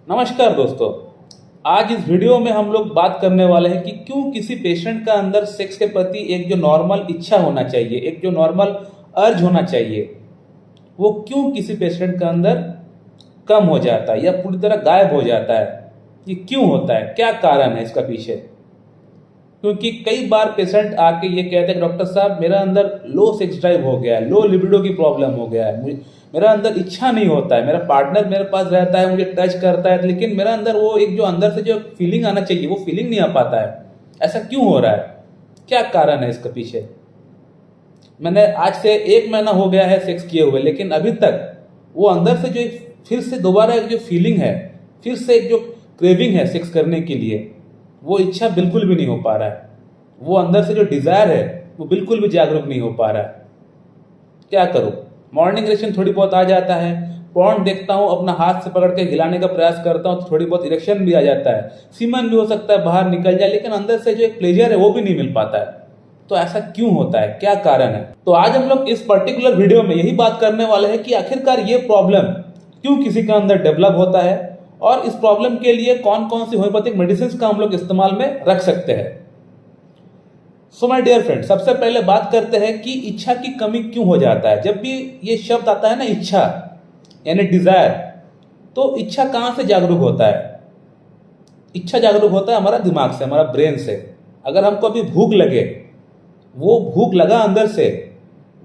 नमस्कार दोस्तों। आज इस वीडियो में हम लोग बात करने वाले हैं कि क्यों किसी पेशेंट का अंदर सेक्स के प्रति एक जो नॉर्मल इच्छा होना चाहिए, एक जो नॉर्मल अर्ज होना चाहिए, वो क्यों किसी पेशेंट का अंदर कम हो जाता है या पूरी तरह गायब हो जाता है। ये क्यों होता है, क्या कारण है इसका पीछे? क्योंकि कई बार पेशेंट आके ये कहते हैं डॉक्टर साहब मेरा अंदर लो सेक्स ड्राइव हो गया है, लो लिबिडो की प्रॉब्लम हो गया है, मेरा अंदर इच्छा नहीं होता है, मेरा पार्टनर मेरे पास रहता है, मुझे टच करता है, लेकिन मेरा अंदर वो एक जो अंदर से जो फीलिंग आना चाहिए वो फीलिंग नहीं आ पाता है। ऐसा क्यों हो रहा है, क्या कारण है इसके पीछे? मैंने आज से 1 महीना हो गया है सेक्स किए हुए, लेकिन अभी तक वो अंदर से जो फिर से दोबारा एक जो फीलिंग है, फिर से एक जो क्रेविंग है सेक्स करने के लिए, वो इच्छा बिल्कुल भी नहीं हो पा रहा है। वो अंदर से जो डिजायर है वो बिल्कुल भी जागरूक नहीं हो पा रहा है। क्या करूं? मॉर्निंग इरेक्शन थोड़ी बहुत आ जाता है, पॉर्न देखता हूं, अपना हाथ से पकड़ के हिलाने का प्रयास करता हूं तो थोड़ी बहुत इरेक्शन भी आ जाता है, सीमन भी हो सकता है बाहर निकल जाए, लेकिन अंदर से जो एक प्लेजर है वो भी नहीं मिल पाता है। तो ऐसा क्यों होता है, क्या कारण है? तो आज हम लोग इस पर्टिकुलर वीडियो में यही बात करने वाले हैं कि आखिरकार ये प्रॉब्लम क्यों किसी का अंदर डेवलप होता है और इस प्रॉब्लम के लिए कौन कौन सी होम्योपैथिक मेडिसिन का हम लोग इस्तेमाल में रख सकते हैं। सो माय डियर फ्रेंड, सबसे पहले बात करते हैं कि इच्छा की कमी क्यों हो जाता है। जब भी ये शब्द आता है ना, इच्छा यानी डिजायर, तो इच्छा कहां से जागरूक होता है? इच्छा जागरूक होता है हमारा दिमाग से, हमारा ब्रेन से। अगर हमको अभी भूख लगे, वो भूख लगा अंदर से,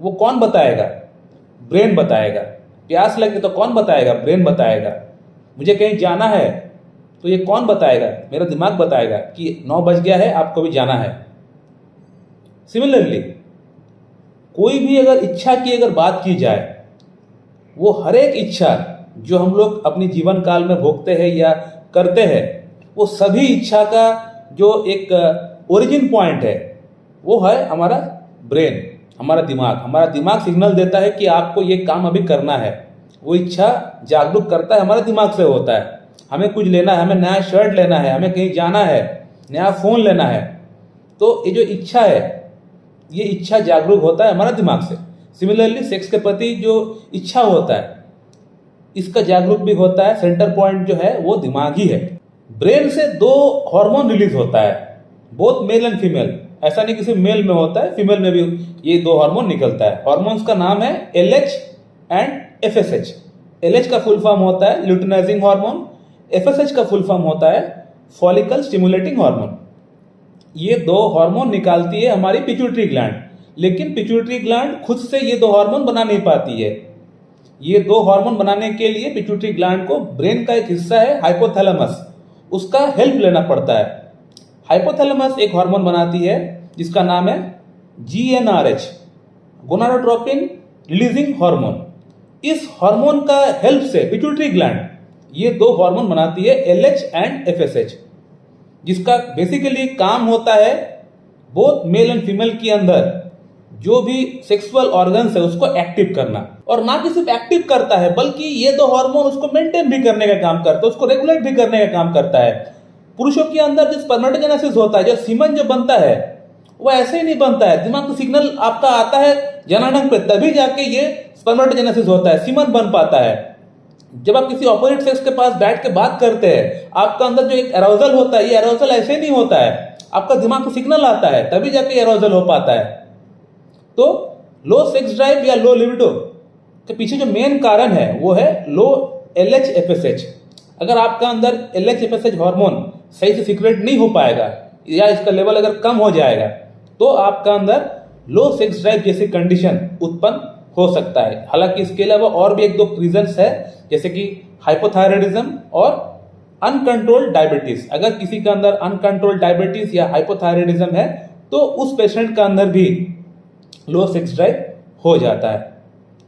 वो कौन बताएगा? ब्रेन बताएगा। प्यास लगे तो कौन बताएगा? ब्रेन बताएगा। मुझे कहीं जाना है तो ये कौन बताएगा? मेरा दिमाग बताएगा कि 9 बज गया है, आपको भी जाना है। सिमिलरली कोई भी अगर इच्छा की अगर बात की जाए, वो हर एक इच्छा जो हम लोग अपनी जीवन काल में भोगते हैं या करते हैं, वो सभी इच्छा का जो एक ओरिजिन पॉइंट है वो है हमारा ब्रेन, हमारा दिमाग। हमारा दिमाग सिग्नल देता है कि आपको ये काम अभी करना है। वो इच्छा जागरूक करता है हमारे दिमाग से होता है। हमें कुछ लेना है, हमें नया शर्ट लेना है, हमें कहीं जाना है, नया फोन लेना है, तो ये जो इच्छा है, ये इच्छा जागरूक होता है हमारा दिमाग से। सिमिलरली सेक्स के प्रति जो इच्छा होता है, इसका जागरूक भी होता है, सेंटर पॉइंट जो है वो दिमाग ही है। ब्रेन से 2 हार्मोन रिलीज होता है, बोथ मेल एंड फीमेल। ऐसा नहीं किसी मेल में होता है, फीमेल में भी ये 2 हार्मोन निकलता है। हार्मोन्स का नाम है LH एंड FSH। LH का फुल फॉर्म होता है ल्यूटिनाइजिंग हार्मोन, FSH का फुल फॉर्म होता है फॉलिकल स्टिमुलेटिंग हार्मोन। ये 2 हार्मोन निकालती है हमारी पिट्यूटरी ग्लैंड, लेकिन पिट्यूटरी ग्लैंड खुद से ये 2 हार्मोन बना नहीं पाती है। ये 2 हार्मोन बनाने के लिए पिट्यूटरी ग्लैंड को ब्रेन का एक हिस्सा है हाइपोथैलेमस, उसका हेल्प लेना पड़ता है। हाइपोथैलेमस एक हार्मोन बनाती है जिसका नाम है GnRH, गोनाडोट्रोपिन रिलीजिंग हार्मोन। इस हार्मोन का हेल्प से पिट्यूटरी ग्लैंड ये 2 हार्मोन बनाती है LH एंड FSH, जिसका बेसिकली काम होता है बोथ मेल एंड फीमेल के अंदर जो भी सेक्सुअल ऑर्गन्स है उसको एक्टिव करना। और ना कि सिर्फ एक्टिव करता है, बल्कि ये 2 हार्मोन उसको मेंटेन भी करने का काम करता है, उसको रेगुलेट भी करने का काम करता है। पुरुषों के अंदर जो स्पर्मेटोजेनेसिस होता है, जो सीमन जो बनता है, वो ऐसे ही नहीं बनता है। दिमाग को सिग्नल आपका आता है जनानक पे, तभी जाके ये स्पर्मेटोजेनेसिस होता है, सीमन बन पाता है। जब आप किसी ऑपोजिट सेक्स के पास बैठ के बात करते हैं, आपका अंदर जो एक एरोजल होता है, ये एरोजल ऐसे नहीं होता है, आपका दिमाग को सिग्नल आता है, तभी जाके एरोजल हो पाता है। तो लो सेक्स ड्राइव या लो लिबिडो के पीछे जो मेन कारण है वो है लो LH FSH। अगर आपका अंदर LH FSH हार्मोन सही से सीक्रेट नहीं हो पाएगा या इसका लेवल अगर कम हो जाएगा, तो आपका अंदर लो सेक्स ड्राइव जैसी कंडीशन उत्पन्न हो सकता है। हालांकि इसके अलावा और भी 1-2 रीजंस है, जैसे कि हाइपोथायरायडिज्म और अनकंट्रोल्ड डायबिटीज। अगर किसी के अंदर अनकंट्रोल्ड डायबिटीज या हाइपोथायरायडिज्म है तो उस पेशेंट का अंदर भी लो सेक्स ड्राइव हो जाता है।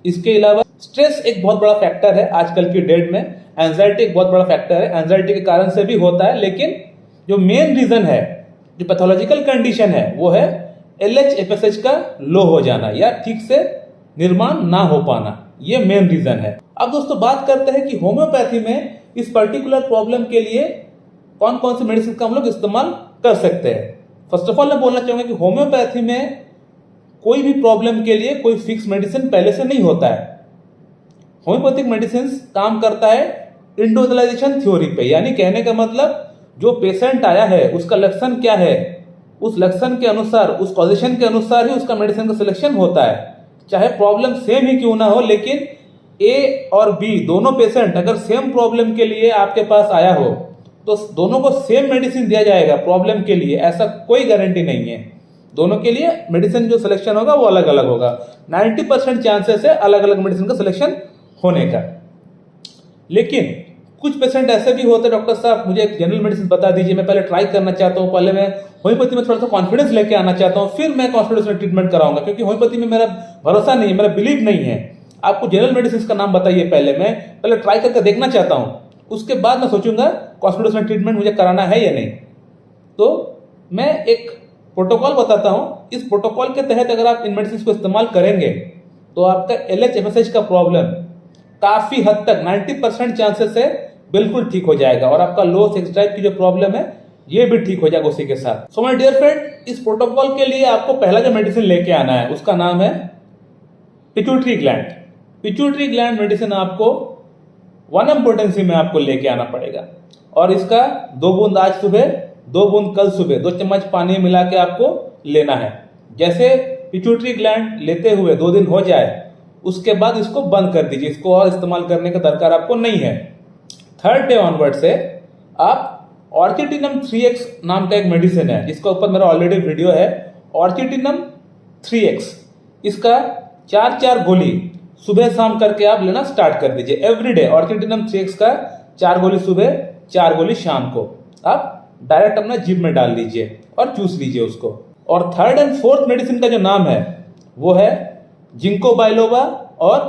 इसके अलावा स्ट्रेस एक बहुत बड़ा फैक्टर है आजकल की डेट में, एंजाइटी एक बहुत बड़ा फैक्टर है। एंजाइटी के कारण से भी होता है, लेकिन जो मेन रीजन है, जो पैथोलॉजिकल कंडीशन है, वो है LH FSH का लो हो जाना या ठीक से निर्माण ना हो पाना, ये मेन रीजन है। अब दोस्तों बात करते हैं कि होम्योपैथी में इस पर्टिकुलर प्रॉब्लम के लिए कौन कौन सी मेडिसिन का हम लोग इस्तेमाल कर सकते हैं। फर्स्ट ऑफ ऑल मैं बोलना चाहूंगा कि होम्योपैथी में कोई भी प्रॉब्लम के लिए कोई फिक्स मेडिसिन पहले से नहीं होता है। होम्योपैथिक मेडिसिन काम करता है इंडिविजुअलाइजेशन थ्योरी पे, यानी कहने का मतलब जो पेशेंट आया है उसका लक्षण क्या है, उस लक्षण के अनुसार, उस कॉजिशन के अनुसार ही उसका मेडिसिन का सिलेक्शन होता है। चाहे प्रॉब्लम सेम ही क्यों ना हो, लेकिन ए और बी दोनों पेशेंट अगर सेम प्रॉब्लम के लिए आपके पास आया हो तो दोनों को सेम मेडिसिन दिया जाएगा प्रॉब्लम के लिए, ऐसा कोई गारंटी नहीं है। दोनों के लिए मेडिसिन जो सिलेक्शन होगा वो अलग अलग होगा। 90% चांसेस है अलग अलग मेडिसिन का सिलेक्शन होने का। लेकिन कुछ पेशेंट ऐसे भी होते हैं, डॉक्टर साहब मुझे एक जनरल मेडिसिन बता दीजिए, मैं पहले ट्राई करना चाहता हूँ, पहले मैं होम्योपैथी में थोड़ा सा कॉन्फिडेंस लेके आना चाहता हूँ, फिर मैं कॉन्फिडेंस में ट्रीटमेंट कराऊंगा, क्योंकि होम्योपैथी में मेरा भरोसा नहीं है, मेरा बिलीव नहीं है। आपको जनरल मेडिसिन का नाम बताइए, पहले मैं पहले ट्राई करके देखना चाहता हूँ, उसके बाद मैं सोचूंगा कॉन्फिडेंस में ट्रीटमेंट मुझे कराना है या नहीं। तो मैं एक प्रोटोकॉल बताता हूँ, इस प्रोटोकॉल के तहत अगर आप इन मेडिसिन को इस्तेमाल करेंगे तो आपका LH-FSH का प्रॉब्लम काफी हद तक 90% चांसेस है बिल्कुल ठीक हो जाएगा, और आपका लो सेक्स ड्राइव की जो प्रॉब्लम है ये भी ठीक हो जाएगा उसी के साथ। सो माय डियर फ्रेंड, इस प्रोटोकॉल के लिए आपको पहला जो मेडिसिन लेके आना है उसका नाम है pituitary gland. Pituitary gland medicine आपको 1 पोटेंसी में आपको लेके आना पड़ेगा, और इसका 2 बूंद आज सुबह, 2 बूंद कल सुबह 2 चम्मच पानी मिला के आपको लेना है। जैसे पिट्यूटरी ग्लैंड लेते हुए 2 दिन हो जाए उसके बाद इसको बंद कर दीजिए, इसको और इस्तेमाल करने का दरकार आपको नहीं है। 3rd डे ऑनवर्ड से आप ऑर्किटिनम 3x नाम का एक मेडिसिन है जिसका ऊपर मेरा ऑलरेडी वीडियो है, ऑर्किटिनम 3x, इसका 4 गोली सुबह शाम करके आप लेना स्टार्ट कर दीजिए। एवरीडे ऑर्किटिनम 3x का 4 गोली सुबह, 4 गोली शाम को आप डायरेक्ट अपना जीभ में डाल लीजिए और चूस लीजिए उसको। और 3rd एंड 4th मेडिसिन का जो नाम है वो है जिंको बाइलोवा और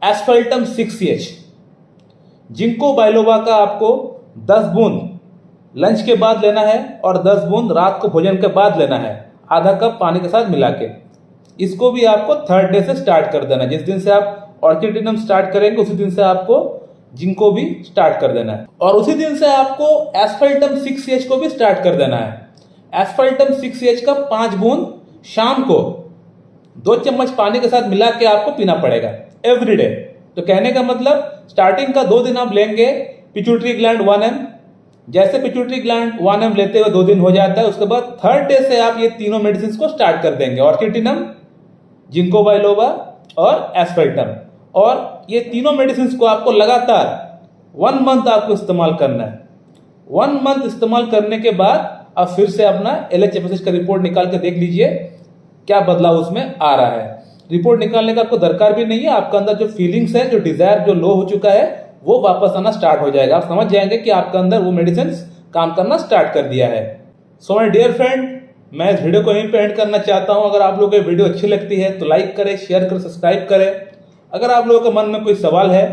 एस्फल्टम 6CH। जिंको बाइलोवा का आपको 10 बूंद लंच के बाद लेना है और 10 बूंद रात को भोजन के बाद लेना है, आधा कप पानी के साथ मिला के। इसको भी आपको 3rd डे से स्टार्ट कर देना है। जिस दिन से आप ऑर्किटिनम स्टार्ट करेंगे उसी दिन से आपको जिंको भी स्टार्ट कर देना है, और उसी दिन से आपको एस्फल्टम 6CH को भी स्टार्ट कर देना है। एस्फल्टम 6CH का 5 बूंद शाम को 2 चम्मच पानी के साथ मिला के आपको पीना पड़ेगा एवरीडे। तो कहने का मतलब स्टार्टिंग का 2 दिन आप लेंगे पिट्यूटरी ग्लैंड 1M, जैसे पिट्यूटरी ग्लैंड 1M लेते हुए 2 दिन हो जाता है उसके बाद 3rd डे से आप ये तीनों मेडिसिन को स्टार्ट कर देंगे, ऑर्किटिनम, जिंको बाइलोवा और एस्फल्टम। और ये तीनों मेडिसिन को आपको लगातार 1 मंथ आपको इस्तेमाल करना है। 1 मंथ इस्तेमाल करने के बाद आप फिर से अपना LH-FSH का रिपोर्ट निकाल के देख लीजिए क्या बदलाव उसमें आ रहा है। रिपोर्ट निकालने का आपको दरकार भी नहीं है, आपका अंदर जो फीलिंग्स है, जो डिजायर जो लो हो चुका है वो वापस आना स्टार्ट हो जाएगा। आप समझ जाएंगे कि आपका अंदर वो मेडिसिन काम करना स्टार्ट कर दिया है। सो माय डियर फ्रेंड, मैं इस वीडियो को यहीं पे एंड करना चाहता हूं। अगर आप लोगों को ये वीडियो अच्छी लगती है तो लाइक करें, शेयर करें, सब्सक्राइब करें। अगर आप लोगों के मन में कोई सवाल है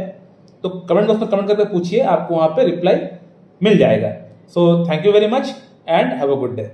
तो कमेंट बॉक्स में कमेंट करके पूछिए, आपको वहां पे रिप्लाई मिल जाएगा। So thank you very much and have a good day.